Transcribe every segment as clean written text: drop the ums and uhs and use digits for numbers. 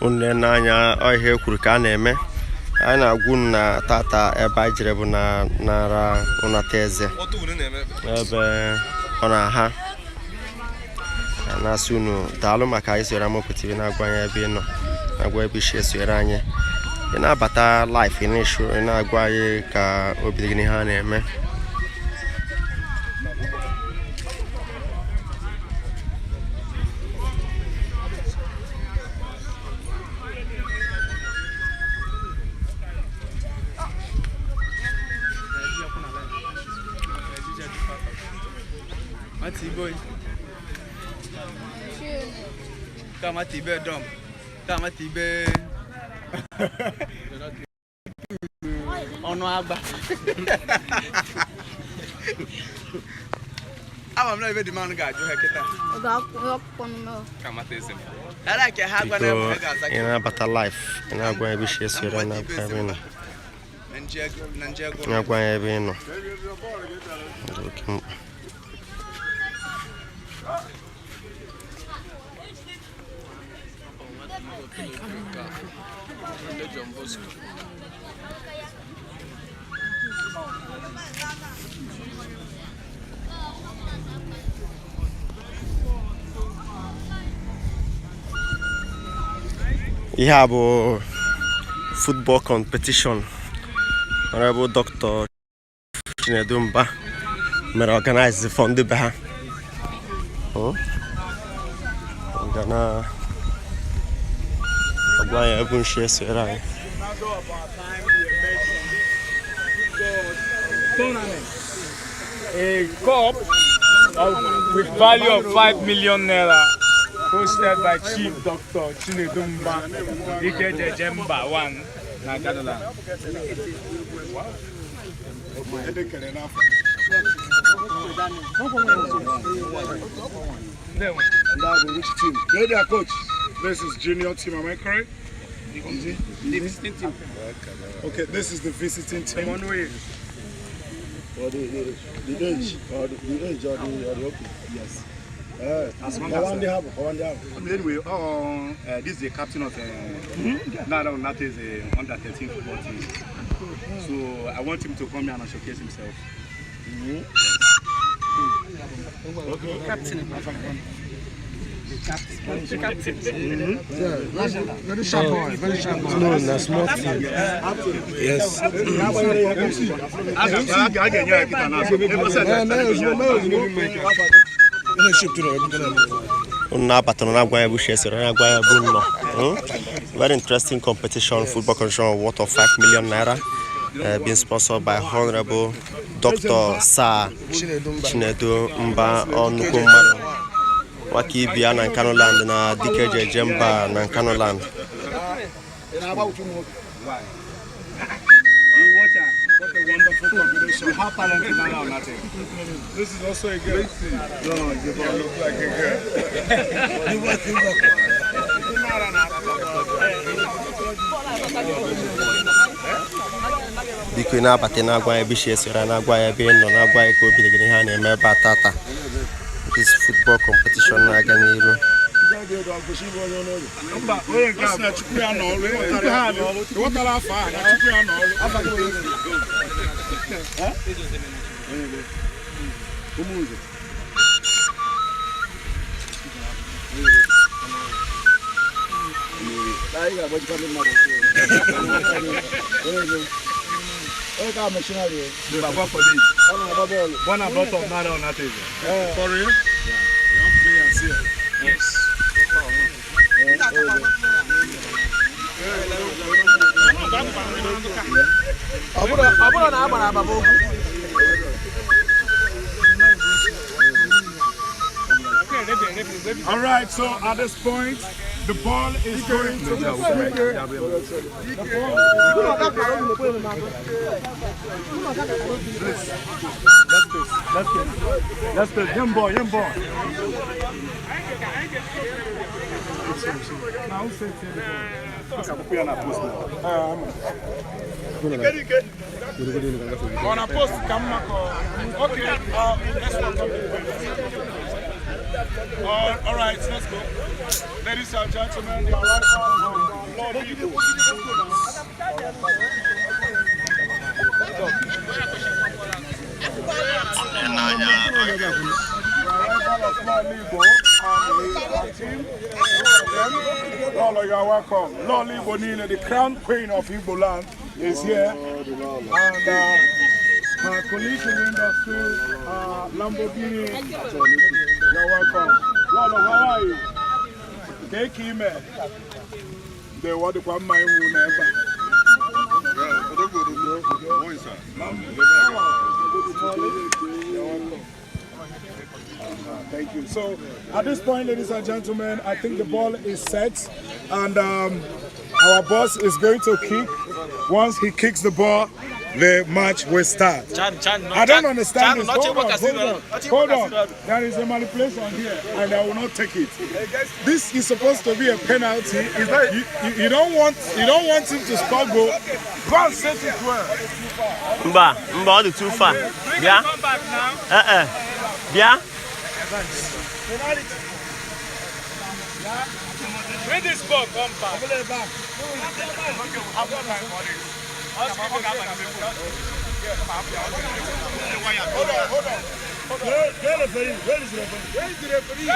Unne nanya ohe kwuru ka na-eme a na-agwụ na tata ebe a jere bụ na nara ụnata eze ebe ọ na-aha na-asị unu daalụ maka isonyere Amokwu TV na-agwa anyị ebe ị nọ na-agwa ebe isi esonyere anyị ị na-abata live ị na-agwa anyị ka obi dị gị n'ihe a na-eme. Boy. Kama tibe dom. Kama tibe. Ono agba. Aba mna ibe demand ga aju heketa. Oga kono. Kama tezem. Ala ke ha gwa na ga za. Ina bata life. Ina gwa ebe shi esira na ebe no. Ina gwa ebe no. We have a football competition. Honorable Dr. Chinedu Mbah may organize the fund behind. Gonna apply every share tournament a cup with value of 5 million naira hosted by Chief Dr. Chinedu Mbah, Dike Mbah 1 na Nkanu. Which team? You're their coach. This is junior team, am I correct? The visiting team. Okay, this is the visiting team. One way. Or the age, or the age, or the okay. Yes. Anyway, this is the captain of now that is a under 13 football team. So I want him to come here and showcase himself. Okay. Captain. The captain. Very sharp boy, very sharp boy. No, that's small team. Yes. Very interesting competition, football competition worth of 5 million naira, being sponsored by Honorable Dr. Sir Chinedu Mbah on Nkanu. Waki bia na Nkanu land na Dike Mbah na Nkanu land. Wonderful combination. You have talent in or nothing. This is also a girl. No, you look like a girl. Dike na abate na agwa ebe shi esira na agwa ebe no na agwa eko obi gị ha na-eme batata. This football competition na aga n'iru. For real? Yeah. You have players here. Yes. All right, so at this point, the ball is going to the Let's go. Young boy. Now, who said On a post, come okay, let's walk up. All right, let's go. Ladies and gentlemen, the arrival of Lord Igbo. Lord, you are welcome. Lord Igbo Nile, the crown queen of Igbo land, is here. And my colleagues in the industry, Lamborghini, you're welcome. Lord, how are you? Take him. They want to come my room ever. Thank you. So at this point, ladies and gentlemen, I think the ball is set, and our boss is going to kick. Once he kicks the ball, the match will start. I don't understand this. Hold on. There is a manipulation here, and I will not take it. This is supposed to be a penalty. You don't want him to score goal. Go and set it well. Mbah, all the too far. Yeah. Yeah. Bring this ball, come back. Hold on. Where is the referee? Where is the referee?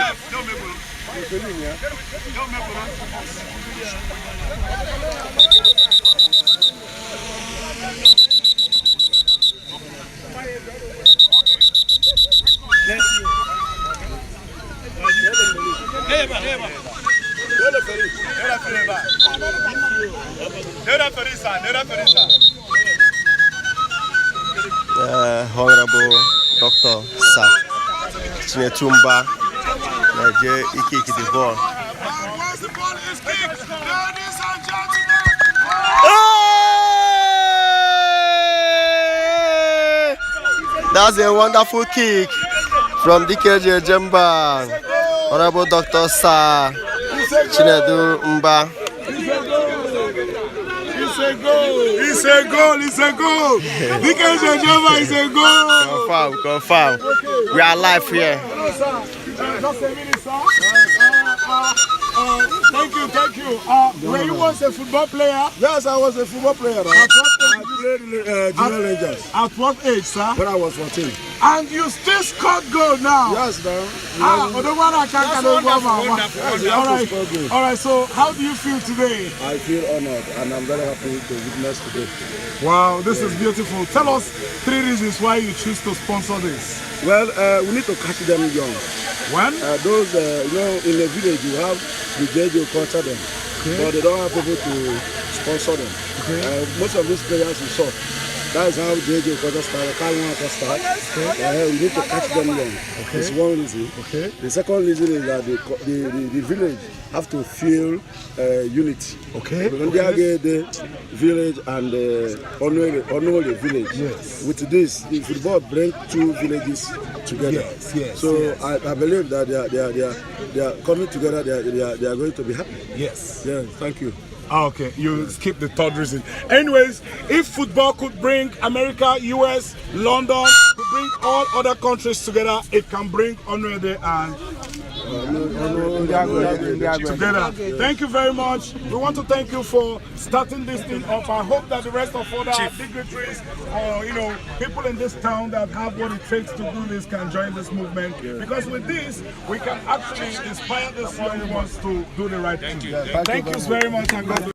Honorable Dr. Sir Chinedu Mbah, Dike the ball. Once the ball is kicked, ladies and gentlemen. That's a wonderful kick from Dike Mbah. Honorable Dr. Sir Chinedu Mbah. It's a goal. Dike Mbah is a goal. Confirm. We are live here. Just a minute, sir. Thank you. Were you once a football player? Yes, I was a football player. At what age? I played Junior Rangers. At what age, sir? When I was 14. And you still scored goal now? Yes, sir. All right, so how do you feel today? I feel honored and I'm very happy to witness today. Wow, this is beautiful. Tell us 3 reasons why you choose to sponsor this. Well, we need to catch them young. When? Those, in the village you have the JJ culture them, but they don't have people to sponsor them. Most of these players you saw, that's how JJ culture started, we need to catch them young. It's one reason. The second reason is that the village have to feel unity. When they get the village and honor the village. Yes. With this, the football brings 2 villages together. So I believe that they are coming together. They are going to be happy. Yes. Thank you. Okay, you skip the third reason. Anyways, if football could bring America, US, London, could bring all other countries together, it can bring Onwede and together. Thank you very much. We want to thank you for starting this thing up. I hope that the rest of other dignitaries or people in this town that have what it takes to do this can join this movement. Because with this, we can actually inspire the young ones to do the right thing. Thank you very much. And God bless.